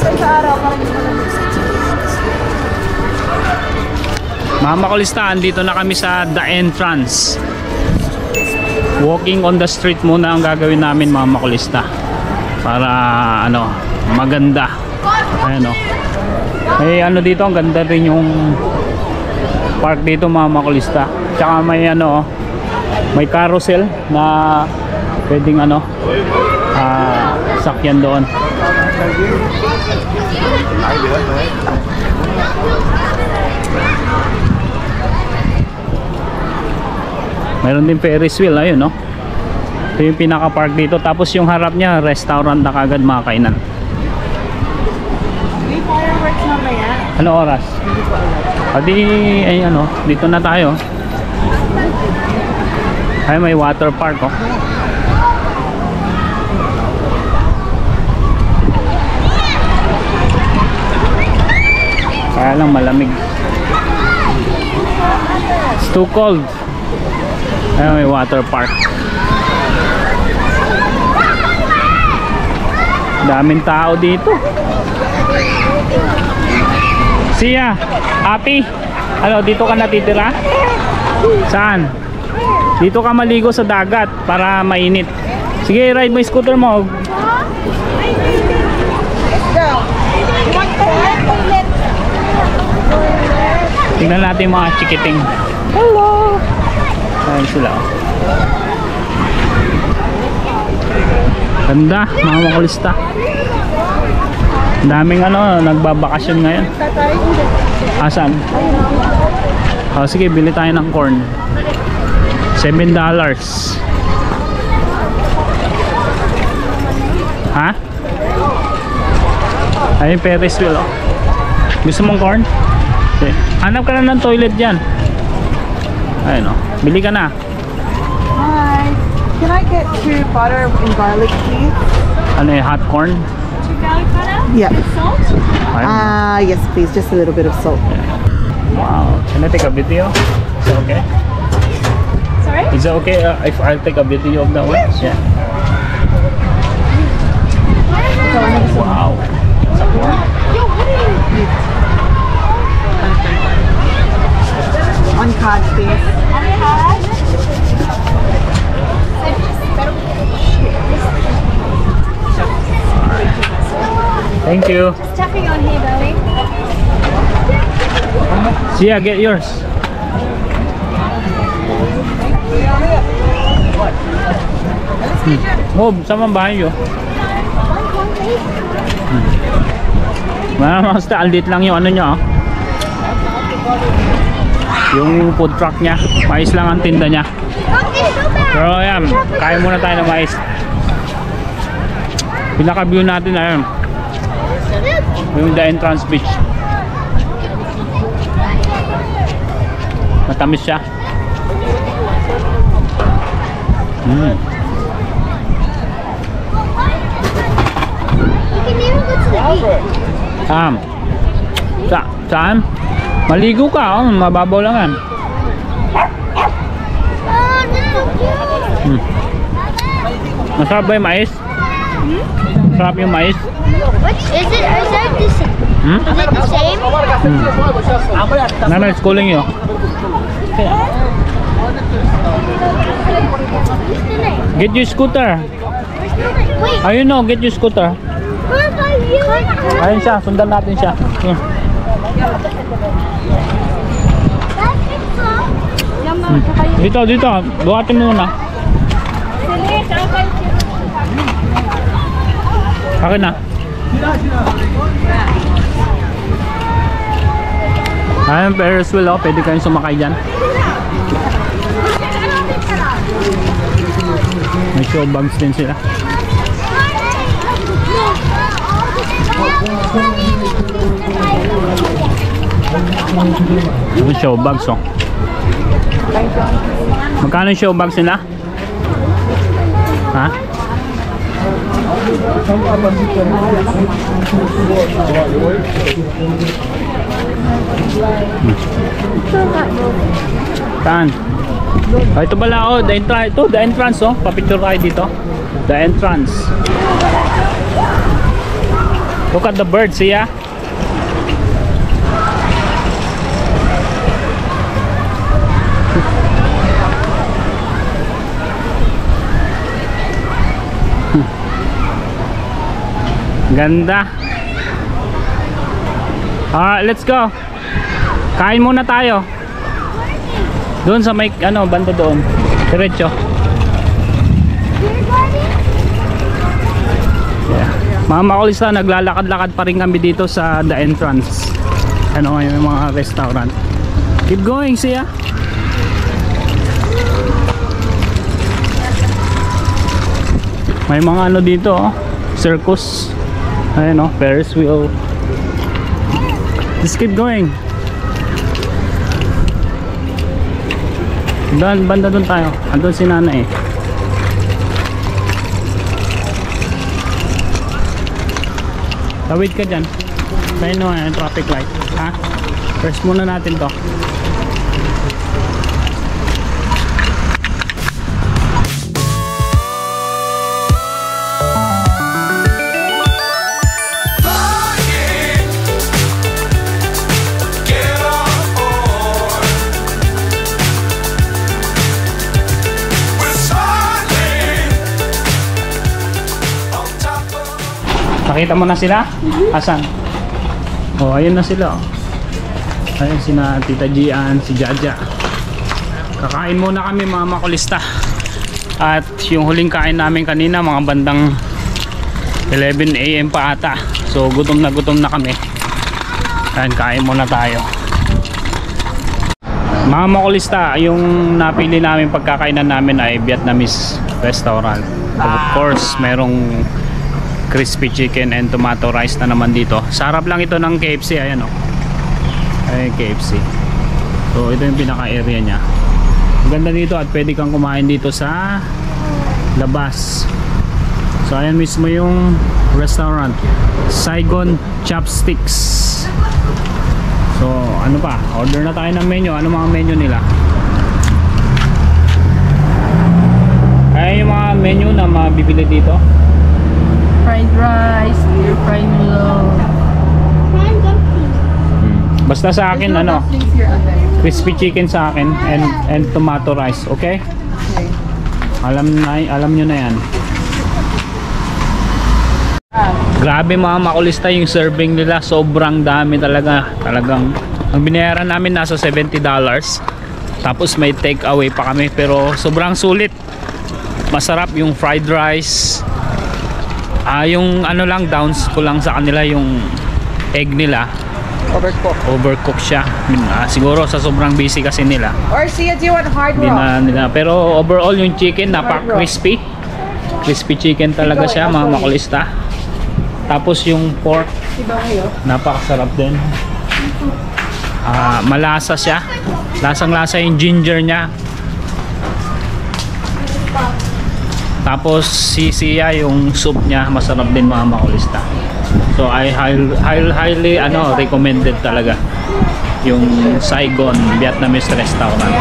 sa araw para hindi malamig. Mga makulistahan, dito na kami sa The Entrance. Walking on the street muna ang gagawin namin mga makulista. Para ano, maganda. Ayan o. May ano dito, ang ganda rin yung park dito mga makulista. Tsaka may ano, may carousel na pwedeng ano, sakyan doon. Meron din Ferris wheel, ayun no. Ito yung pinaka park dito. Tapos yung harap niya restaurant na kagad, mga kainan. May fireworks mamaya. Ano oras? Adi ay ano, dito na tayo. Ay may water park oh. Kaya lang malamig. It's too cold. Ay may water park. Daming tao dito. Siya, Happy. Ano, dito ka natitira? Saan? Dito ka maligo sa dagat para mainit. Sige, ride mo yung scooter mo. Tingnan natin yung mga chikiting. Hello! Ayan sila. Ganda, mga makulista. Daming ano, nagbabakasyon ngayon. Asan? Oh, sige, bili tayo ng corn. $7. Ha? Ayun, Ferris wheel oh. Gusto mong corn? Okay. Hanap ka na ng toilet dyan. Ayun oh. Bili ka na. Hi! Can I get 2 butter and garlic please? Ano yung hot corn? Garlic butter? Yeah. Salt? Yes please, just a little bit of salt. Wow. Can I take a video? Is it okay? Sorry? Is it okay if I'll take a video of that one? Yeah. Wow. That's a corn. Yo, what are you? On cod please. Thank you. Just tapping on here, darling. Sia, get yours. Oh, sama bahay yun. Basta aldit lang yung ano nyo oh. Yung food truck nya. Mais lang ang tinda nya. Pero ayan, kaya muna tayo ng mais. Pinaka view natin ayun, yung The Entrance Beach. Matamis siya. Saan? Maligo ka, oh, mababaw lang yan. Masarap ba yung mais? Masarap yung mais? What is it? Is that the same? Is it the same? Nana is calling you. Get your scooter. Wait, Ayun no, get your scooter. what about you? Ayun siya, sundan natin siya. Dito, buhatin mo muna. Akin na. Ayun, Ferris wheel oh, pwede kayong sumakay dyan. May show bags din sila. Yung show bags oh. Magkano yung show bags nila? Ha? Saan? Oh, ito pala oh, the entrance oh. Papicture tayo dito. The Entrance. Look at the birds, yeah. Ganda. Alright, let's go. Kain muna tayo. Doon sa may ano, banda doon. Diretso. Yeah. Mga makulista, naglalakad-lakad pa rin kami dito sa the entrance. Ano yung mga restaurant. Keep going, siya. May mga ano dito, oh. Circus. Ayan, oh, Ferris wheel. Just keep going. Banda doon tayo. Andun si Nana eh. Tawid ka dyan. Tayo no, traffic light. Ha? Press muna natin to. Nakita mo na sila? Asan? Oh, ayun na sila. Ayun sina Tita Gian, si Jaja. Kakain muna kami mga makulista. At yung huling kain namin kanina mga bandang 11 AM pa ata. So gutom na kami. Ayun, kain muna tayo. Mga makulista, yung napili namin pagkakainan namin ay Vietnamese restaurant. Of course, merong crispy chicken and tomato rice na naman dito. Sarap lang ito ng KFC. Ayan o. Ayan KFC. So ito yung pinaka area nya. Ganda dito at pwede kang kumain dito sa labas. So ayan mismo yung restaurant, Saigon Chopsticks. So ano pa, order na tayo ng menu. Ano mga menu nila? Ayan yung mga menu na mabibili dito. Fried rice, stir fried noodle. Basta sa akin ano, crispy chicken sa akin and tomato rice, okay? Okay. Alam nyo na yan. Grabe mga makulista yung serving nila, sobrang dami talaga. Talagang ang binayaran namin nasa $70. Tapos may take away pa kami, pero sobrang sulit. Masarap yung fried rice. Yung ano lang, downs ko lang sa kanila yung egg nila. Overcook siya. Siguro sa sobrang busy kasi nila. Or Sia, do you want hard Hindi rock? na nila. Pero overall yung chicken napaka-crispy. Crispy chicken talaga siya mga makulista. Tapos yung pork napakasarap din. Malasa siya. Lasang-lasa yung ginger niya. Tapos sisiya yung soup niya, masarap din mga makulista. So I highly recommended talaga yung Saigon Vietnamese restaurant.